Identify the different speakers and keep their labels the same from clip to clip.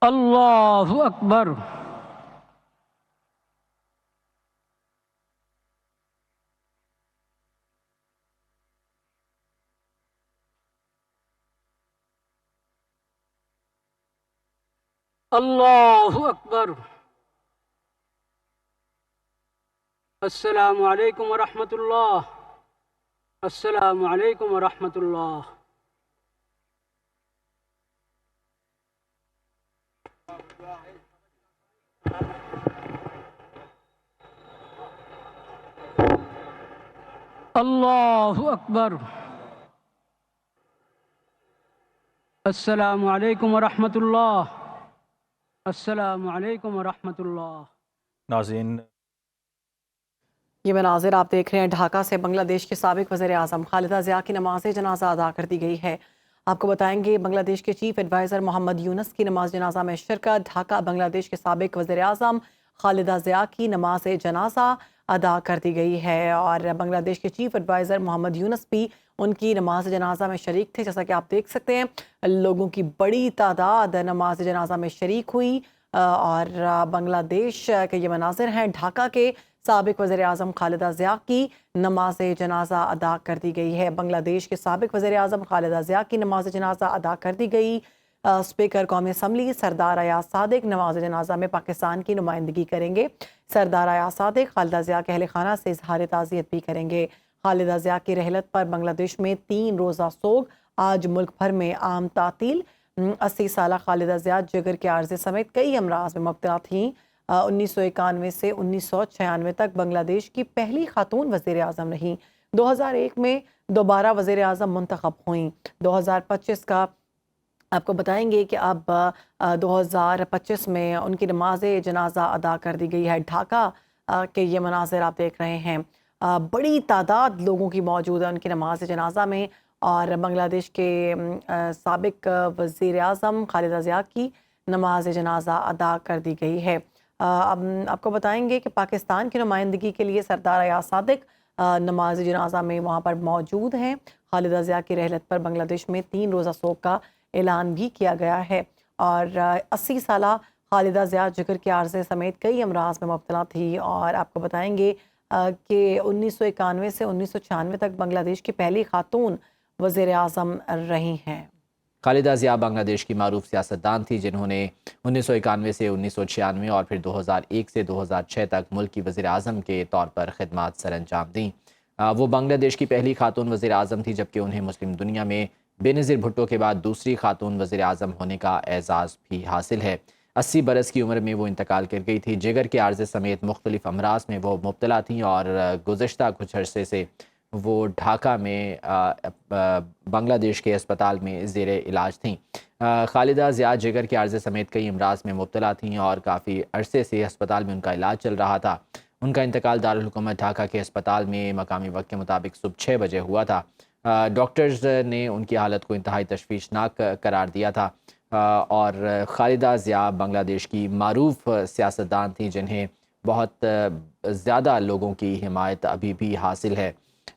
Speaker 1: اللہ اکبر۔ اللہ اکبر۔ السلام علیکم ورحمۃ اللہ۔ السلام علیکم ورحمۃ اللہ۔ اللہ اکبر۔ السلام علیکم ورحمۃ اللہ۔ السلام علیکم ورحمۃ اللہ۔
Speaker 2: ناظرین،
Speaker 3: یہ مناظر آپ دیکھ رہے ہیں ڈھاکہ سے بنگلہ دیش کے سابق وزیر اعظم خالدہ ضیاء کی نماز جنازہ ادا کر دی گئی ہے۔ آپ کو بتائیں گے بنگلہ دیش کے چیف ایڈوائزر محمد یونس کی نماز جنازہ میں شرکت۔ ڈھاکہ بنگلہ دیش کے سابق وزیر اعظم خالدہ ضیاء کی نماز جنازہ ادا کر دی گئی ہے، اور بنگلہ دیش کے چیف ایڈوائزر محمد یونس بھی ان کی نماز جنازہ میں شریک تھے۔ جیسا کہ آپ دیکھ سکتے ہیں لوگوں کی بڑی تعداد نماز جنازہ میں شریک ہوئی، اور بنگلہ دیش کے یہ مناظر ہیں ڈھاکہ کے سابق وزیر اعظم خالدہ ضیاء کی نماز جنازہ ادا کر دی گئی ہے۔ بنگلہ دیش کے سابق وزیر اعظم خالدہ ضیاء کی نماز جنازہ ادا کر دی گئی۔ اسپیکر قومی اسمبلی سردار ایاز صادق نماز جنازہ میں پاکستان کی نمائندگی کریں گے۔ سردار ایاز صادق خالدہ ضیاء کے اہل خانہ سے اظہار تعزیت بھی کریں گے۔ خالدہ ضیاء کی رحلت پر بنگلہ دیش میں 3 روزہ سوگ، آج ملک بھر میں عام تعطیل۔ 80 سالہ خالدہ ضیاء جگر کے عارضے سمیت کئی امراض میں مبتلا تھیں۔ 1991 سے 1996 تک بنگلہ دیش کی پہلی خاتون وزیر اعظم رہیں۔ 2001 میں دوبارہ وزیر اعظم منتخب ہوئیں۔ 2025 کا آپ کو بتائیں گے کہ اب 2025 میں ان کی نماز جنازہ ادا کر دی گئی ہے۔ ڈھاکہ کے یہ مناظر آپ دیکھ رہے ہیں، بڑی تعداد لوگوں کی موجود ہے ان کی نماز جنازہ میں، اور بنگلہ دیش کے سابق وزیر اعظم خالدہ ضیاء کی نماز جنازہ ادا کر دی گئی ہے۔ اب آپ کو بتائیں گے کہ پاکستان کی نمائندگی کے لیے سردار ایاز صادق نماز جنازہ میں وہاں پر موجود ہیں۔ خالدہ ضیاء کی رحلت پر بنگلہ دیش میں 3 روزہ سوگ کا اعلان بھی کیا گیا ہے، اور 80 سالہ خالدہ ضیاء جگر کے عارضے سمیت کئی امراض میں مبتلا تھی، اور آپ کو بتائیں گے کہ 1991 سے 1996 تک بنگلہ دیش کی پہلی خاتون وزیر اعظم رہی ہیں۔
Speaker 4: خالدہ ضیاء بنگلہ دیش کی معروف سیاستدان تھی جنہوں نے 1991 سے 1996 اور پھر 2001 سے 2006 تک ملک کی وزیر اعظم کے طور پر خدمات سر انجام دیں۔ وہ بنگلہ دیش کی پہلی خاتون وزیر اعظم تھی، جبکہ انہیں مسلم دنیا میں بے نظیر بھٹو کے بعد دوسری خاتون وزیر اعظم ہونے کا اعزاز بھی حاصل ہے۔ 80 برس کی عمر میں وہ انتقال کر گئی تھی۔ جگر کے عارضے سمیت مختلف امراض میں وہ مبتلا تھیں، اور گزشتہ کچھ عرصے سے وہ ڈھاکہ میں بنگلہ دیش کے اسپتال میں زیر علاج تھیں۔ خالدہ ضیاء جگر کے عارضے سمیت کئی امراض میں مبتلا تھیں، اور کافی عرصے سے اسپتال میں ان کا علاج چل رہا تھا۔ ان کا انتقال دارالحکومت ڈھاکہ کے اسپتال میں مقامی وقت کے مطابق صبح 6 بجے ہوا تھا۔ ڈاکٹرز نے ان کی حالت کو انتہائی تشویشناک قرار دیا تھا، اور خالدہ ضیاء بنگلہ دیش کی معروف سیاستدان تھیں جنہیں بہت زیادہ لوگوں کی حمایت ابھی بھی حاصل ہے۔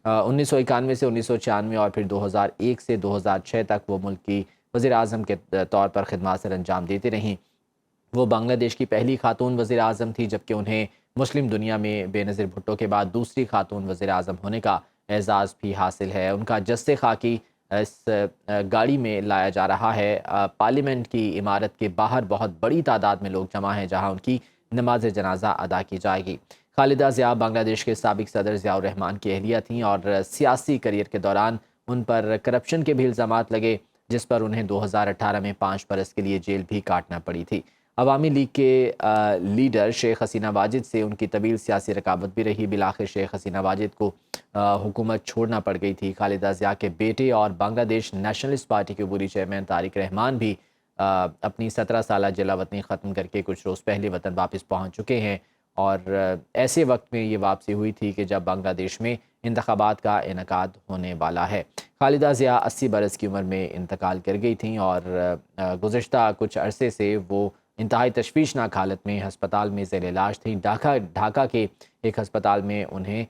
Speaker 4: 1991 سے 1996 اور پھر 2001 سے 2006 تک وہ ملک کی وزیر اعظم کے طور پر خدمات سر انجام دیتی رہیں۔ وہ بنگلہ دیش کی پہلی خاتون وزیر اعظم تھی، جبکہ انہیں مسلم دنیا میں بے نظیر بھٹو کے بعد دوسری خاتون وزیر اعظم ہونے کا اعزاز بھی حاصل ہے۔ ان کا جثہ خاکی اس گاڑی میں لایا جا رہا ہے۔ پارلیمنٹ کی عمارت کے باہر بہت بڑی تعداد میں لوگ جمع ہیں، جہاں ان کی نماز جنازہ ادا کی جائے گی۔ خالدہ ضیاء بنگلہ دیش کے سابق صدر ضیاء الرحمن کی اہلیہ تھیں، اور سیاسی کیریئر کے دوران ان پر کرپشن کے بھی الزامات لگے، جس پر انہیں 2018 میں 5 برس کے لیے جیل بھی کاٹنا پڑی تھی۔ عوامی لیگ کے لیڈر شیخ حسینہ واجد سے ان کی طویل سیاسی رقابت بھی رہی۔ بالآخر شیخ حسینہ واجد کو حکومت چھوڑنا پڑ گئی تھی۔ خالدہ ضیاء کے بیٹے اور بنگلہ دیش نیشنلسٹ پارٹی کے عبوری چیئرمین طارق رحمان بھی اپنی 17 سالہ جلا وطنی ختم کر کے کچھ روز پہلے وطن واپس پہنچ چکے ہیں، اور ایسے وقت میں یہ واپسی ہوئی تھی کہ جب بنگلہ دیش میں انتخابات کا انعقاد ہونے والا ہے۔ خالدہ ضیاء 80 برس کی عمر میں انتقال کر گئی تھیں، اور گزشتہ کچھ عرصے سے وہ انتہائی تشویشناک حالت میں ہسپتال میں زیر علاج تھیں۔ ڈھاکہ کے ایک ہسپتال میں انہیں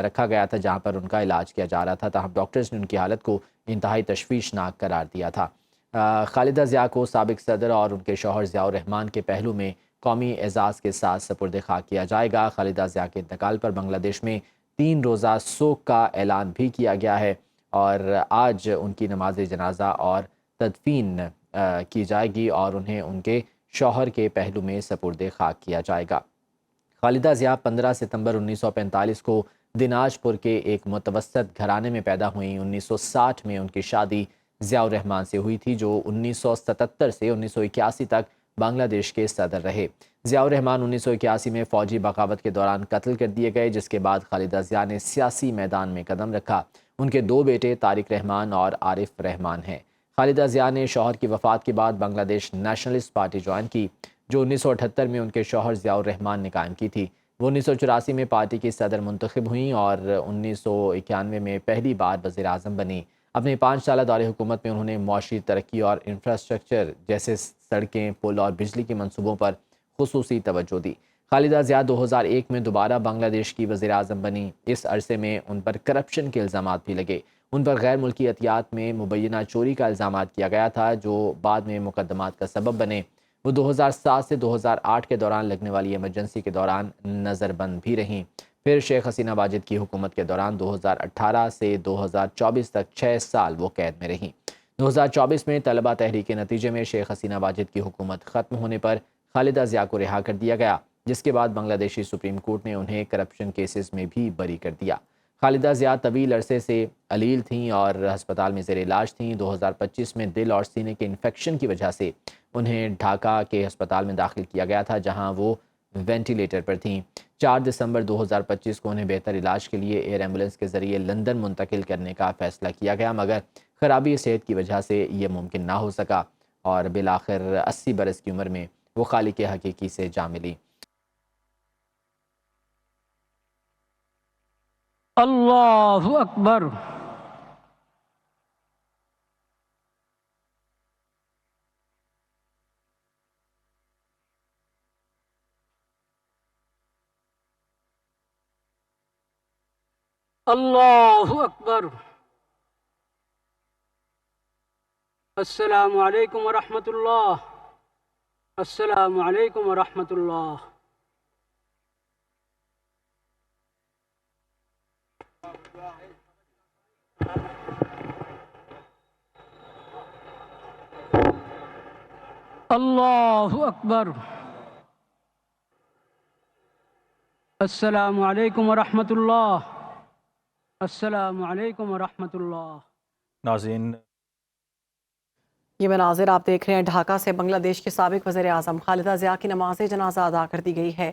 Speaker 4: رکھا گیا تھا، جہاں پر ان کا علاج کیا جا رہا تھا، تاہم ڈاکٹرز نے ان کی حالت کو انتہائی تشویشناک قرار دیا تھا۔ خالدہ ضیاء کو سابق صدر اور ان کے شوہر ضیاء الرحمان کے پہلو میں قومی اعزاز کے ساتھ سپرد خاک کیا جائے گا۔ خالدہ ضیاء کے انتقال پر بنگلہ دیش میں 3 روزہ سوگ کا اعلان بھی کیا گیا ہے اور آج ان کی نماز جنازہ اور تدفین کی جائے گی اور انہیں ان کے شوہر کے پہلو میں سپرد خاک کیا جائے گا۔ خالدہ ضیاء 15 ستمبر 1945 کو دناج پور کے ایک متوسط گھرانے میں پیدا ہوئیں۔ 1960 میں ان کی شادی ضیاء الرحمان سے ہوئی تھی جو 1977 سے 1981 تک بنگلہ دیش کے صدر رہے۔ ضیاء الرحمان 1981 میں فوجی بغاوت کے دوران قتل کر دیے گئے، جس کے بعد خالدہ ضیاء نے سیاسی میدان میں قدم رکھا۔ ان کے 2 بیٹے طارق رحمان اور عارف رحمان ہیں۔ خالدہ ضیاء نے شوہر کی وفات کے بعد بنگلہ دیش نیشنلسٹ پارٹی جوائن کی، جو 1978 میں ان کے شوہر ضیاء الرحمان نے قائم کی تھی۔ وہ 1984 میں پارٹی کی صدر منتخب ہوئیں اور 1991 میں پہلی بار وزیر اعظم بنی۔ اپنے 5 سالہ دور حکومت میں انہوں نے معاشی ترقی اور انفراسٹرکچر جیسے سڑکیں، پل اور بجلی کے منصوبوں پر خصوصی توجہ دی۔ خالدہ ضیاء 2001 میں دوبارہ بنگلہ دیش کی وزیر اعظم بنی۔ اس عرصے میں ان پر کرپشن کے الزامات بھی لگے۔ ان پر غیر ملکی عطیات میں مبینہ چوری کا الزامات کیا گیا تھا، جو بعد میں مقدمات کا سبب بنے۔ وہ 2007 سے 2008 کے دوران لگنے والی ایمرجنسی کے دوران نظر بند بھی رہیں۔ پھر شیخ حسینہ واجد کی حکومت کے دوران 2018 سے 2024 تک 6 سال وہ قید میں رہیں۔ 2024 میں طلبہ تحریک کے نتیجے میں شیخ حسینہ واجد کی حکومت ختم ہونے پر خالدہ ضیاء کو رہا کر دیا گیا، جس کے بعد بنگلہ دیشی سپریم کورٹ نے انہیں کرپشن کیسز میں بھی بری کر دیا۔ خالدہ ضیاء طویل عرصے سے علیل تھیں اور ہسپتال میں زیر علاج تھیں۔ 2025 میں دل اور سینے کے انفیکشن کی وجہ سے انہیں ڈھاکہ کے ہسپتال میں داخل کیا گیا تھا، جہاں وہ وینٹیلیٹر پر تھیں۔ 4 دسمبر 2025 کو انہیں بہتر علاج کے لیے ایئر ایمبولینس کے ذریعے لندن منتقل کرنے کا فیصلہ کیا گیا، مگر خرابی صحت کی وجہ سے یہ ممکن نہ ہو سکا اور بالآخر 80 برس کی عمر میں وہ خالق حقیقی سے جا ملی۔
Speaker 1: اللہ اکبر۔ اللہ اکبر۔ السلام علیکم ورحمۃ اللہ۔ السلام علیکم ورحمۃ اللہ۔ اللہ اکبر۔ السلام علیکم ورحمۃ اللہ۔ السلام علیکم ورحمۃ اللہ۔
Speaker 2: ناظرین،
Speaker 3: یہ مناظر آپ دیکھ رہے ہیں ڈھاکہ سے بنگلہ دیش کے سابق وزیر اعظم خالدہ ضیاء کی نماز جنازہ ادا کر دی گئی ہے۔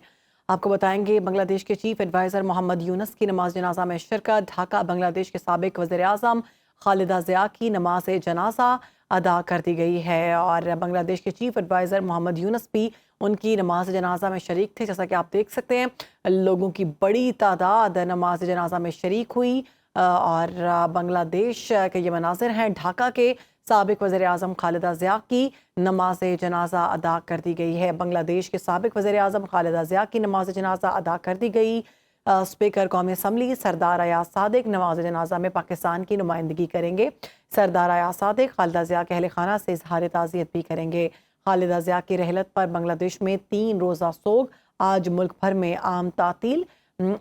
Speaker 3: آپ کو بتائیں گے بنگلہ دیش کے چیف ایڈوائزر محمد یونس کی نماز جنازہ میں شرکت۔ ڈھاکہ بنگلہ دیش کے سابق وزیر اعظم خالدہ ضیاء کی نماز جنازہ ادا کر دی گئی ہے اور بنگلہ دیش کے چیف ایڈوائزر محمد یونس بھی ان کی نماز جنازہ میں شریک تھے۔ جیسا کہ آپ دیکھ سکتے ہیں لوگوں کی بڑی تعداد نماز جنازہ میں شریک ہوئی اور بنگلہ دیش کے یہ مناظر ہیں۔ ڈھاکہ کے سابق وزیر اعظم خالدہ ضیاء کی نماز جنازہ ادا کر دی گئی ہے۔ بنگلہ دیش کے سابق وزیر اعظم خالدہ ضیاء کی نماز جنازہ ادا کر دی گئی۔ اسپیکر قومی اسمبلی سردار ایاز صادق نماز جنازہ میں پاکستان کی نمائندگی کریں گے۔ سردار ایاز صادق خالدہ ضیاء کے اہل خانہ سے اظہار تعزیت بھی کریں گے۔ خالدہ ضیاء کی رحلت پر بنگلہ دیش میں 3 روزہ سوگ، آج ملک بھر میں عام تعطیل۔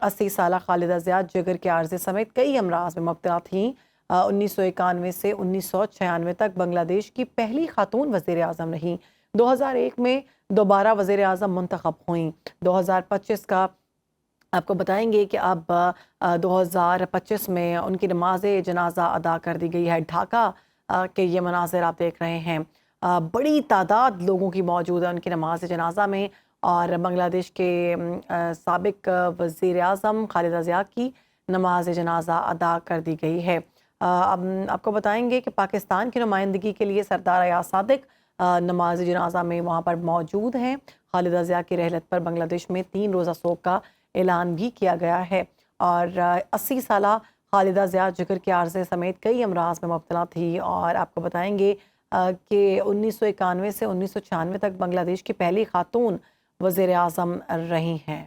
Speaker 3: 80 سالہ خالدہ ضیاء جگر کے عارضے سمیت کئی امراض میں مبتلا تھیں۔ 1991 سے 1996 تک بنگلہ دیش کی پہلی خاتون وزیر اعظم رہیں۔ 2001 میں دوبارہ وزیر اعظم منتخب ہوئیں۔ 2025 کا آپ کو بتائیں گے کہ اب 2025 میں ان کی نماز جنازہ ادا کر دی گئی ہے۔ ڈھاکہ کے یہ مناظر آپ دیکھ رہے ہیں، بڑی تعداد لوگوں کی موجود ہے ان کی نماز جنازہ میں اور بنگلہ دیش کے سابق وزیر اعظم خالدہ ضیاء کی نماز جنازہ ادا کر دی گئی ہے۔ اب آپ کو بتائیں گے کہ پاکستان کی نمائندگی کے لیے سردار ایاز صادق نماز جنازہ میں وہاں پر موجود ہیں۔ خالدہ ضیاء کی رحلت پر بنگلہ دیش میں 3 روزہ سوگ کا اعلان بھی کیا گیا ہے اور 80 سالہ خالدہ ضیاء جگر کے عارضے سمیت کئی امراض میں مبتلا تھی اور آپ کو بتائیں گے کہ 1991 سے 1996 تک بنگلہ دیش کی پہلی خاتون وزیر اعظم رہی ہیں۔